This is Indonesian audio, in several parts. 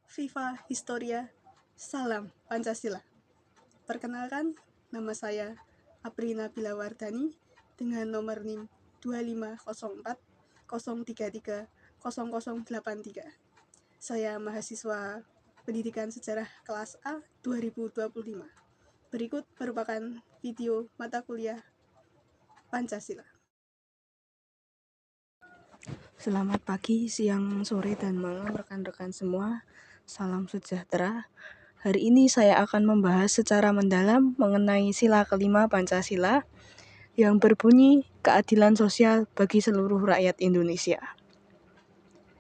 Viva Historia, salam Pancasila. Perkenalkan, nama saya Aprina Bilawardani dengan nomor NIM 2504 033 0083. Saya mahasiswa Pendidikan Sejarah kelas A 2025. Berikut merupakan video mata kuliah Pancasila. Selamat pagi, siang, sore, dan malam rekan-rekan semua. Salam sejahtera. Hari ini saya akan membahas secara mendalam mengenai sila kelima Pancasila yang berbunyi keadilan sosial bagi seluruh rakyat Indonesia.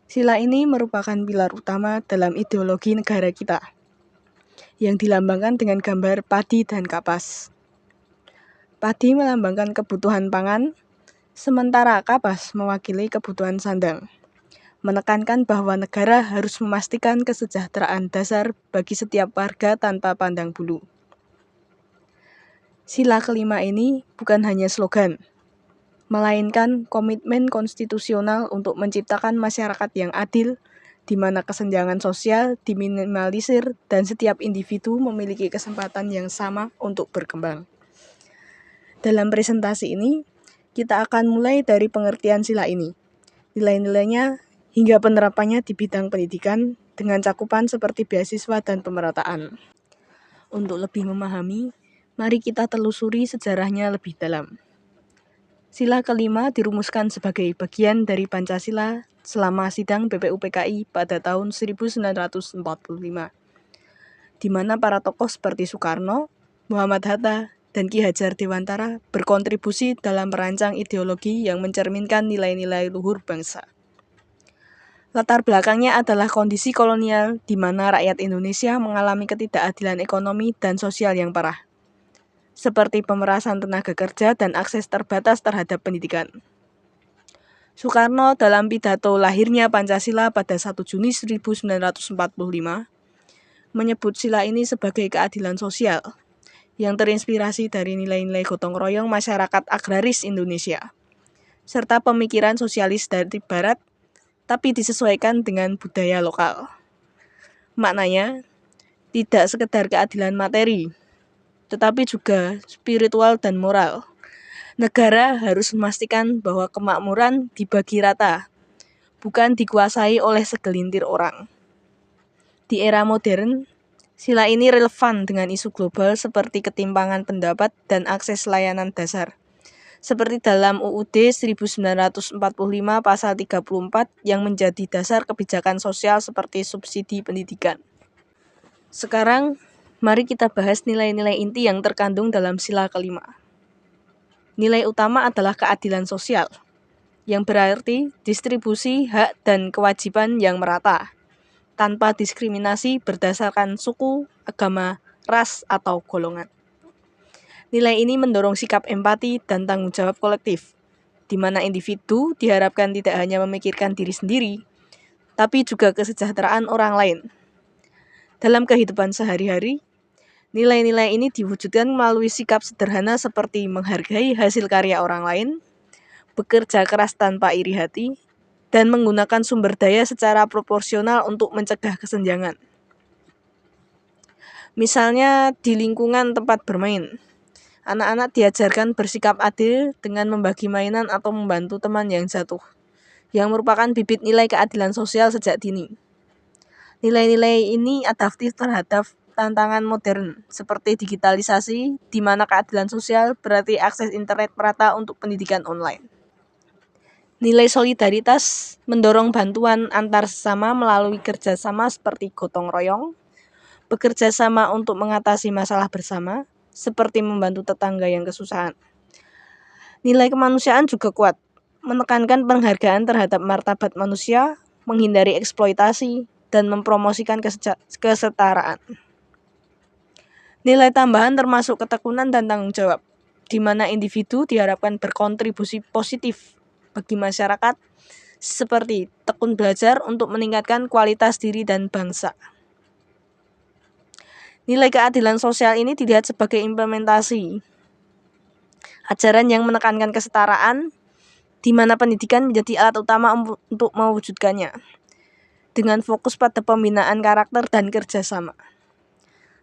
Sila ini merupakan pilar utama dalam ideologi negara kita, yang dilambangkan dengan gambar padi dan kapas. Padi melambangkan kebutuhan pangan, sementara kapas mewakili kebutuhan sandang, menekankan bahwa negara harus memastikan kesejahteraan dasar bagi setiap warga tanpa pandang bulu. Sila kelima ini bukan hanya slogan, melainkan komitmen konstitusional untuk menciptakan masyarakat yang adil, di mana kesenjangan sosial diminimalisir dan setiap individu memiliki kesempatan yang sama untuk berkembang. Dalam presentasi ini, kita akan mulai dari pengertian sila ini, nilai-nilainya, hingga penerapannya di bidang pendidikan dengan cakupan seperti beasiswa dan pemerataan. Untuk lebih memahami, mari kita telusuri sejarahnya lebih dalam. Sila kelima dirumuskan sebagai bagian dari Pancasila selama sidang BPUPKI pada tahun 1945, di mana para tokoh seperti Soekarno, Muhammad Hatta, dan Ki Hajar Dewantara berkontribusi dalam merancang ideologi yang mencerminkan nilai-nilai luhur bangsa. Latar belakangnya adalah kondisi kolonial di mana rakyat Indonesia mengalami ketidakadilan ekonomi dan sosial yang parah, seperti pemerasan tenaga kerja dan akses terbatas terhadap pendidikan. Soekarno dalam pidato lahirnya Pancasila pada 1 Juni 1945 menyebut sila ini sebagai keadilan sosial yang terinspirasi dari nilai-nilai gotong royong masyarakat agraris Indonesia, serta pemikiran sosialis dari Barat, tapi disesuaikan dengan budaya lokal. Maknanya, tidak sekedar keadilan materi, tetapi juga spiritual dan moral. Negara harus memastikan bahwa kemakmuran dibagi rata, bukan dikuasai oleh segelintir orang. Di era modern, sila ini relevan dengan isu global seperti ketimpangan pendapat dan akses layanan dasar, seperti dalam UUD 1945 pasal 34 yang menjadi dasar kebijakan sosial seperti subsidi pendidikan. Sekarang, mari kita bahas nilai-nilai inti yang terkandung dalam sila kelima. Nilai utama adalah keadilan sosial, yang berarti distribusi hak dan kewajiban yang merata, tanpa diskriminasi berdasarkan suku, agama, ras, atau golongan. Nilai ini mendorong sikap empati dan tanggung jawab kolektif, di mana individu diharapkan tidak hanya memikirkan diri sendiri, tapi juga kesejahteraan orang lain. Dalam kehidupan sehari-hari, nilai-nilai ini diwujudkan melalui sikap sederhana seperti menghargai hasil karya orang lain, bekerja keras tanpa iri hati, dan menggunakan sumber daya secara proporsional untuk mencegah kesenjangan. Misalnya di lingkungan tempat bermain, anak-anak diajarkan bersikap adil dengan membagi mainan atau membantu teman yang jatuh, yang merupakan bibit nilai keadilan sosial sejak dini. Nilai-nilai ini adaptif terhadap tantangan modern, seperti digitalisasi, di mana keadilan sosial berarti akses internet merata untuk pendidikan online. Nilai solidaritas mendorong bantuan antar sesama melalui kerjasama seperti gotong royong, bekerja sama untuk mengatasi masalah bersama, seperti membantu tetangga yang kesusahan. Nilai kemanusiaan juga kuat, menekankan penghargaan terhadap martabat manusia, menghindari eksploitasi, dan mempromosikan kesetaraan. Nilai tambahan termasuk ketekunan dan tanggung jawab, di mana individu diharapkan berkontribusi positif bagi masyarakat, seperti tekun belajar untuk meningkatkan kualitas diri dan bangsa. Nilai keadilan sosial ini dilihat sebagai implementasi ajaran yang menekankan kesetaraan, di mana pendidikan menjadi alat utama untuk mewujudkannya. dengan fokus pada pembinaan karakter dan kerjasama.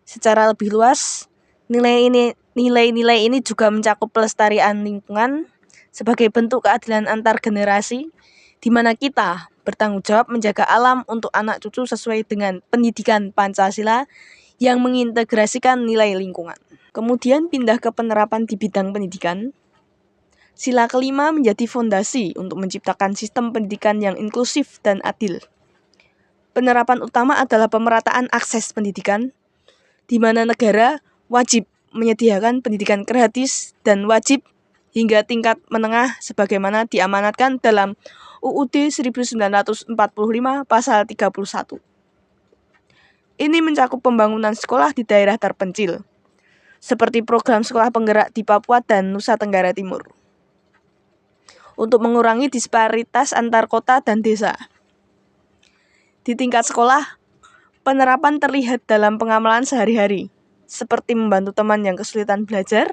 Secara lebih luas, nilai-nilai ini juga mencakup pelestarian lingkungan sebagai bentuk keadilan antar generasi, di mana kita bertanggung jawab menjaga alam untuk anak cucu sesuai dengan pendidikan Pancasila yang mengintegrasikan nilai lingkungan. Kemudian pindah ke penerapan di bidang pendidikan. Sila kelima menjadi fondasi untuk menciptakan sistem pendidikan yang inklusif dan adil. Penerapan utama adalah pemerataan akses pendidikan, di mana negara wajib menyediakan pendidikan gratis dan wajib hingga tingkat menengah sebagaimana diamanatkan dalam UUD 1945 pasal 31. Ini mencakup pembangunan sekolah di daerah terpencil, seperti program sekolah penggerak di Papua dan Nusa Tenggara Timur, untuk mengurangi disparitas antar kota dan desa. Di tingkat sekolah, penerapan terlihat dalam pengamalan sehari-hari, seperti membantu teman yang kesulitan belajar,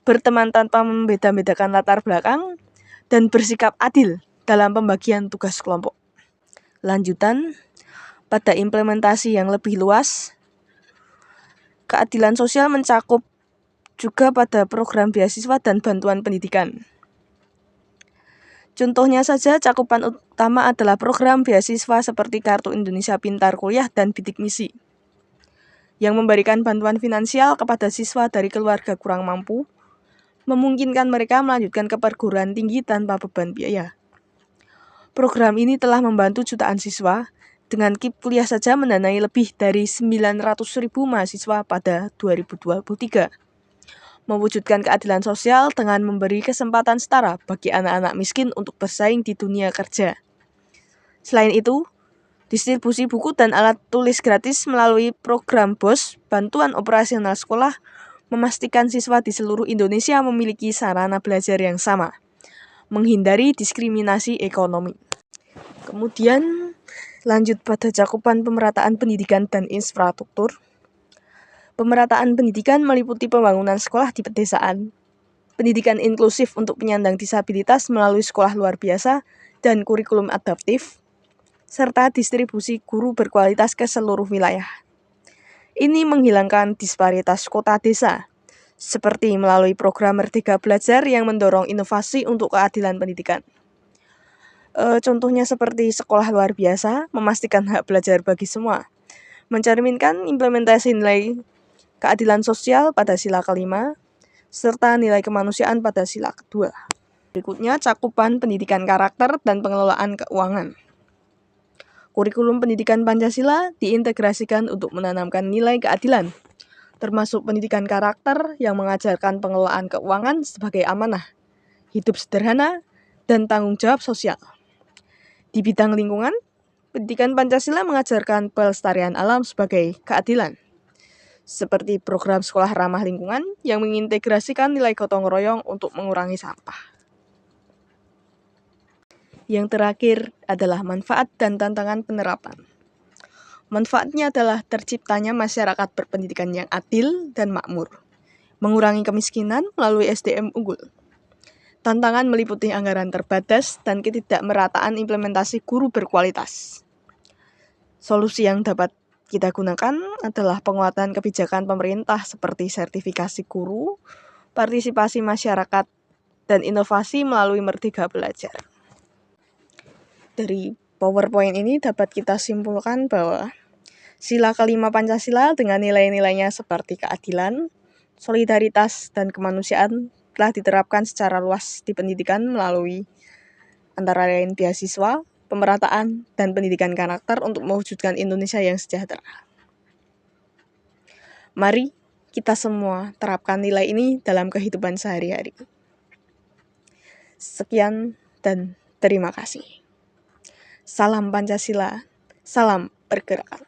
berteman tanpa membeda-bedakan latar belakang, dan bersikap adil dalam pembagian tugas kelompok. Lanjutan, pada implementasi yang lebih luas, keadilan sosial mencakup juga pada program beasiswa dan bantuan pendidikan. Contohnya saja, cakupan utama adalah program beasiswa seperti Kartu Indonesia Pintar Kuliah dan Bidik Misi, yang memberikan bantuan finansial kepada siswa dari keluarga kurang mampu, memungkinkan mereka melanjutkan ke perguruan tinggi tanpa beban biaya. Program ini telah membantu jutaan siswa, dengan KIP kuliah saja mendanai lebih dari 900.000 mahasiswa pada 2023. Mewujudkan keadilan sosial dengan memberi kesempatan setara bagi anak-anak miskin untuk bersaing di dunia kerja. Selain itu, distribusi buku dan alat tulis gratis melalui program BOS, Bantuan Operasional Sekolah, memastikan siswa di seluruh Indonesia memiliki sarana belajar yang sama, menghindari diskriminasi ekonomi. Kemudian, lanjut pada cakupan pemerataan pendidikan dan infrastruktur. Pemerataan pendidikan meliputi pembangunan sekolah di pedesaan, pendidikan inklusif untuk penyandang disabilitas melalui sekolah luar biasa dan kurikulum adaptif, serta distribusi guru berkualitas ke seluruh wilayah. Ini menghilangkan disparitas kota desa, seperti melalui program Merdeka Belajar yang mendorong inovasi untuk keadilan pendidikan. Contohnya seperti sekolah luar biasa, memastikan hak belajar bagi semua, mencerminkan implementasi nilai keadilan sosial pada sila kelima, serta nilai kemanusiaan pada sila kedua. Berikutnya, cakupan pendidikan karakter dan pengelolaan keuangan. Kurikulum pendidikan Pancasila diintegrasikan untuk menanamkan nilai keadilan, termasuk pendidikan karakter yang mengajarkan pengelolaan keuangan sebagai amanah, hidup sederhana, dan tanggung jawab sosial. Di bidang lingkungan, pendidikan Pancasila mengajarkan pelestarian alam sebagai keadilan, seperti program sekolah ramah lingkungan yang mengintegrasikan nilai gotong royong untuk mengurangi sampah. Yang terakhir adalah manfaat dan tantangan penerapan. Manfaatnya adalah terciptanya masyarakat berpendidikan yang adil dan makmur, mengurangi kemiskinan melalui SDM unggul. Tantangan meliputi anggaran terbatas dan ketidakmerataan implementasi guru berkualitas. Solusi yang dapat kita gunakan adalah penguatan kebijakan pemerintah seperti sertifikasi guru, partisipasi masyarakat, dan inovasi melalui Merdeka Belajar. Dari PowerPoint ini dapat kita simpulkan bahwa sila kelima Pancasila dengan nilai-nilainya seperti keadilan, solidaritas, dan kemanusiaan telah diterapkan secara luas di pendidikan melalui antara lain beasiswa, pemerataan, dan pendidikan karakter untuk mewujudkan Indonesia yang sejahtera. Mari kita semua terapkan nilai ini dalam kehidupan sehari-hari. Sekian dan terima kasih. Salam Pancasila, salam pergerakan.